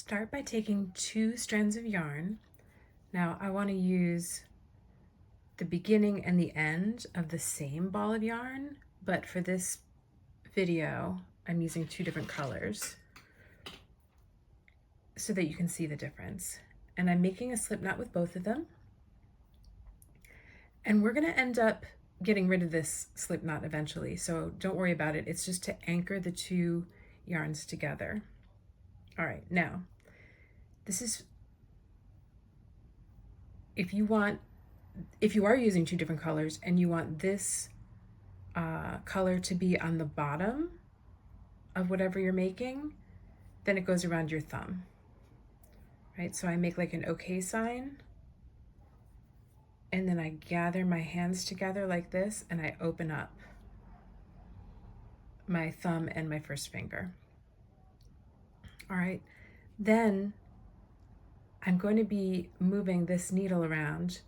Start by taking 2 strands of yarn. Now I want to use the beginning and the end of the same ball of yarn, but for this video I'm using 2 different colors so that you can see the difference. And I'm making a slip knot with both of them. And we're going to end up getting rid of this slip knot eventually, so don't worry about it. It's just to anchor the 2 yarns together. All right, now this is, if you are using 2 different colors and you want this color to be on the bottom of whatever you're making, then it goes around your thumb, right? So I make like an okay sign, and then I gather my hands together like this, and I open up my thumb and my first finger. All right, then I'm going to be moving this needle around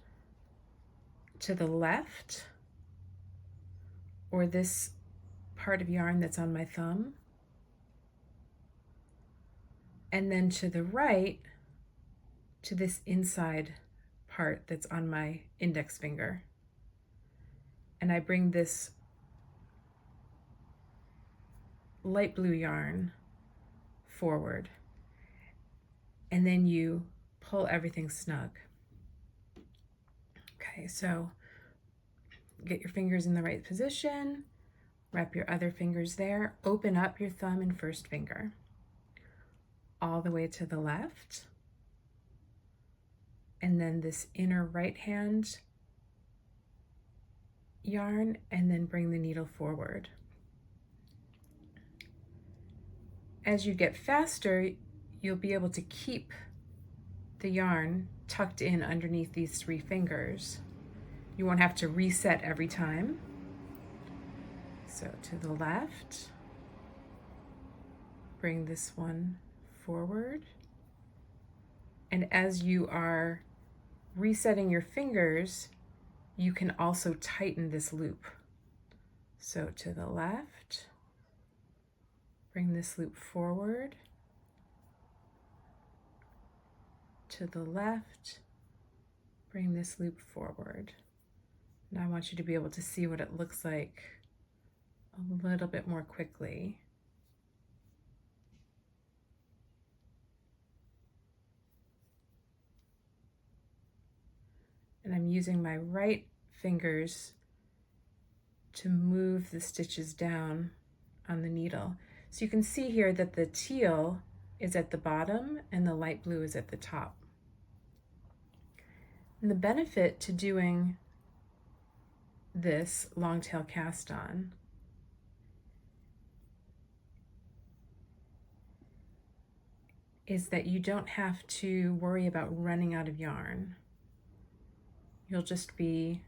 to the left, or this part of yarn that's on my thumb, and then to the right, to this inside part that's on my index finger. And I bring this light blue yarn forward, and then you pull everything snug. Okay, so get your fingers in the right position, wrap your other fingers there, open up your thumb and first finger all the way to the left, and then this inner right hand yarn, and then bring the needle forward. As you get faster, you'll be able to keep the yarn tucked in underneath these 3 fingers. You won't have to reset every time. So to the left, bring this one forward. And as you are resetting your fingers, you can also tighten this loop. So to the left, bring this loop forward. To the left, bring this loop forward. Now I want you to be able to see what it looks like a little bit more quickly. And I'm using my right fingers to move the stitches down on the needle. So you can see here that the teal is at the bottom and the light blue is at the top. And the benefit to doing this long tail cast on is that you don't have to worry about running out of yarn. You'll just be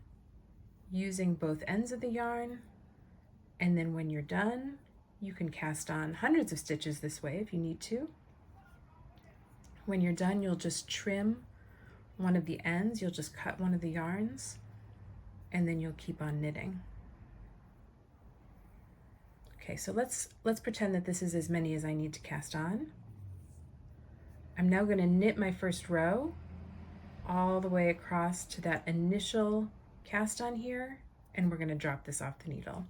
using both ends of the yarn, and then when you're done, you can cast on hundreds of stitches this way if you need to. When you're done, you'll just trim one of the ends, you'll just cut one of the yarns, and then you'll keep on knitting. Okay, so let's pretend that this is as many as I need to cast on. I'm now going to knit my first row all the way across to that initial cast on here, and we're going to drop this off the needle.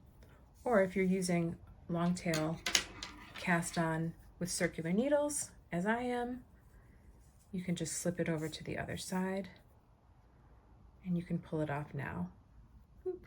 Or if you're using long tail cast on with circular needles, as I am, you can just slip it over to the other side, and you can pull it off now. Oop.